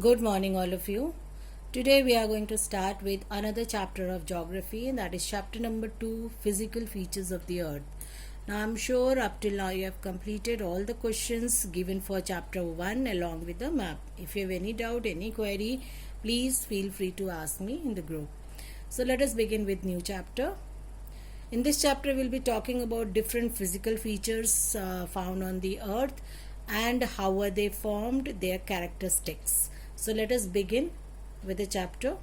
Good morning, all of you. Today we are going to start with another chapter of geography, and that is chapter number 2, Physical Features of the Earth. Now, I'm sure up till now you have completed all the questions given for chapter 1 along with the map. If you have any doubt, any query, please feel free to ask me in the group. So, let us begin with new chapter. In this chapter, we'll be talking about different physical features found on the earth and how are they formed, their characteristics. So let us begin with the chapter.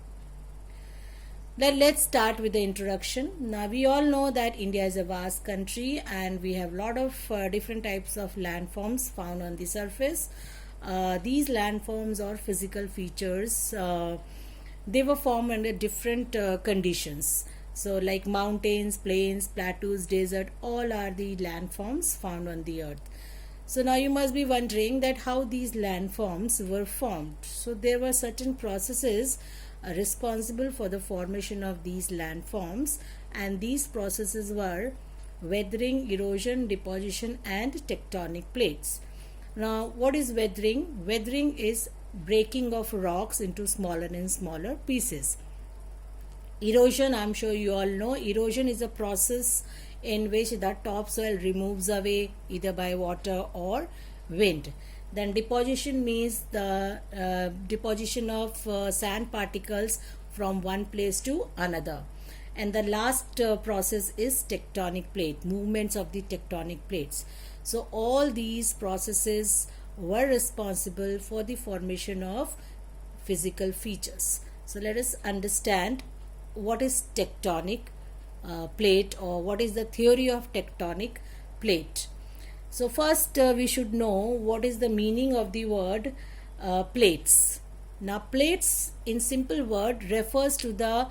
Let's start with the introduction. Now we all know that India is a vast country and we have a lot of different types of landforms found on the surface. These landforms or physical features, they were formed under different conditions. So like mountains, plains, plateaus, desert, all are the landforms found on the earth. So now you must be wondering that how these landforms were formed. So there were certain processes responsible for the formation of these landforms, and these processes were weathering, erosion, deposition and tectonic plates. Now what is weathering? Weathering is breaking of rocks into smaller and smaller pieces. Erosion, I'm sure you all know, erosion is a process in which the topsoil removes away either by water or wind. Then deposition means the deposition of sand particles from one place to another. And the last process is tectonic plate, movements of the tectonic plates. So all these processes were responsible for the formation of physical features. So let us understand what is tectonic plate, or what is the theory of tectonic plate. So first we should know what is the meaning of the word plates. Now plates in simple word refers to the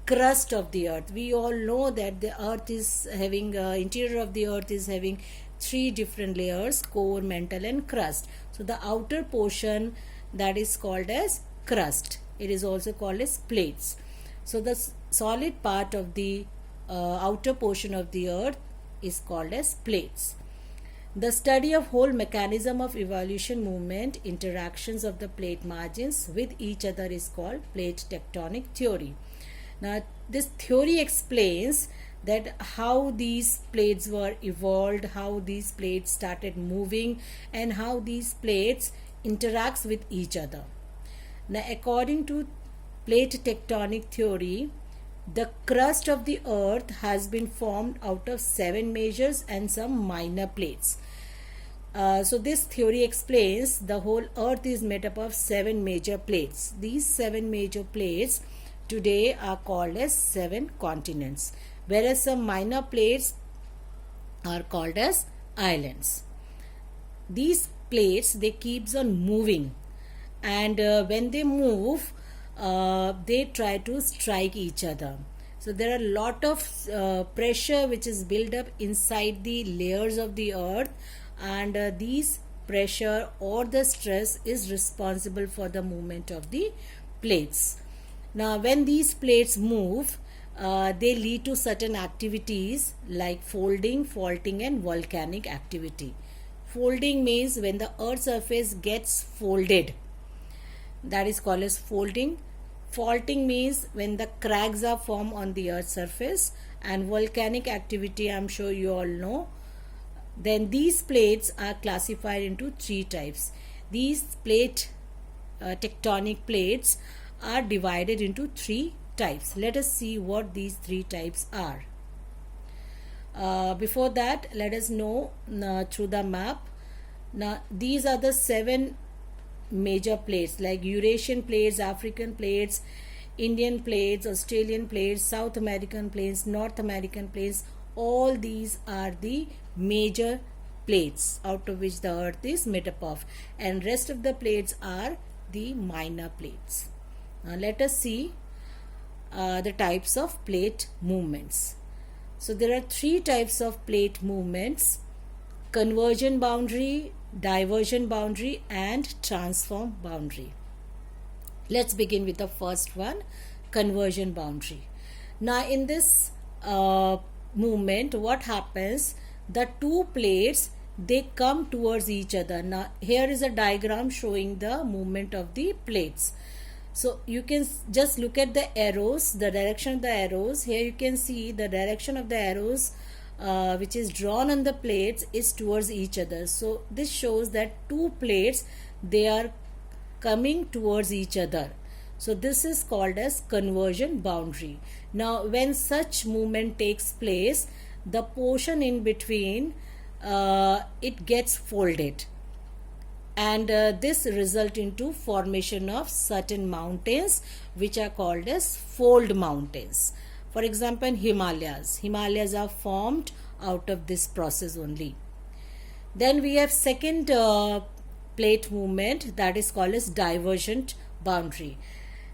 crust of the earth. We all know that the earth is having interior of the earth is having three different layers: core, mantle and crust. So the outer portion, that is called as crust. It is also called as plates. So the solid part of the outer portion of the earth is called as plates. The study of whole mechanism of evolution, movement, interactions of the plate margins with each other is called plate tectonic theory. Now this theory explains that how these plates were evolved, how these plates started moving and how these plates interacts with each other. Now according to plate tectonic theory, the crust of the earth has been formed out of 7 major and some minor plates. So this theory explains the whole earth is made up of 7 major plates. These 7 major plates today are called as 7 continents, whereas some minor plates are called as islands. These plates, they keeps on moving, and when they move, they try to strike each other. So there are a lot of pressure which is built up inside the layers of the earth, and these pressure or the stress is responsible for the movement of the plates. Now when these plates move, they lead to certain activities like folding, faulting and volcanic activity. Folding means when the earth surface gets folded, that is called as folding. Faulting means when the cracks are formed on the earth's surface, and volcanic activity, I'm sure you all know. Then these plates are classified into 3 types. These tectonic plates are divided into 3 types. Let us see what these 3 types are. Before that, let us know through the map. Now these are the 7 major plates like Eurasian plates, African plates, Indian plates, Australian plates, South American plates, North American plates. All these are the major plates out of which the earth is made up of, and rest of the plates are the minor plates. Now let us see the types of plate movements. So there are 3 types of plate movements: convergent boundary, divergent boundary and transform boundary. Let's begin with the first one, convergent boundary. Now in this movement, what happens, the 2 plates, they come towards each other. Now here is a diagram showing the movement of the plates. So you can just look at the arrows, the direction of the arrows. Here you can see the direction of the arrows which is drawn on the plates is towards each other. So this shows that two plates, they are coming towards each other. So this is called as conversion boundary. Now when such movement takes place, the portion in between it gets folded, and this result into formation of certain mountains which are called as fold mountains. For example, Himalayas are formed out of this process only. Then we have second plate movement, that is called as divergent boundary.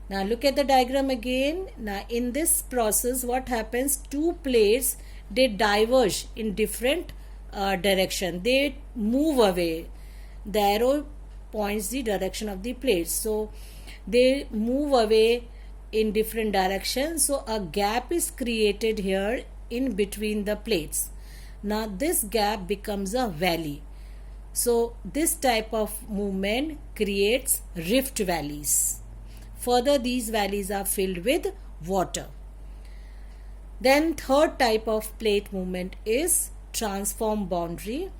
Now look at the diagram again. Now in this process what happens, two plates, they diverge in different direction, they move away. The arrow points the direction of the plates, so they move away in different directions. So a gap is created here in between the plates. Now this gap becomes a valley. So this type of movement creates rift valleys. Further, these valleys are filled with water. Then third type of plate movement is transform boundary.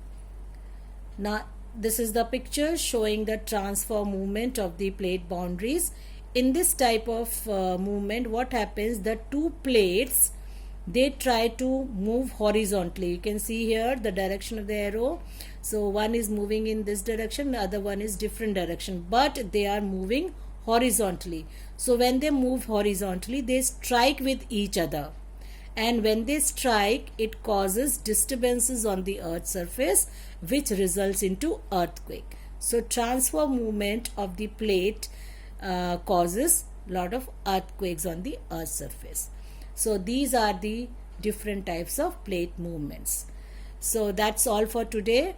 Now this is the picture showing the transform movement of the plate boundaries. In this type of movement, what happens, the two plates, they try to move horizontally. You can see here the direction of the arrow. So one is moving in this direction, the other one is different direction, but they are moving horizontally. So when they move horizontally, they strike with each other, and when they strike, it causes disturbances on the earth surface which results into earthquake. So transfer movement of the plate causes lot of earthquakes on the earth surface. So these are the different types of plate movements. So that's all for today.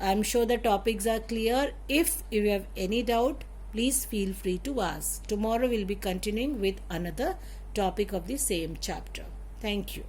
I'm sure the topics are clear. If you have any doubt, please feel free to ask. Tomorrow we'll be continuing with another topic of the same chapter. Thank you.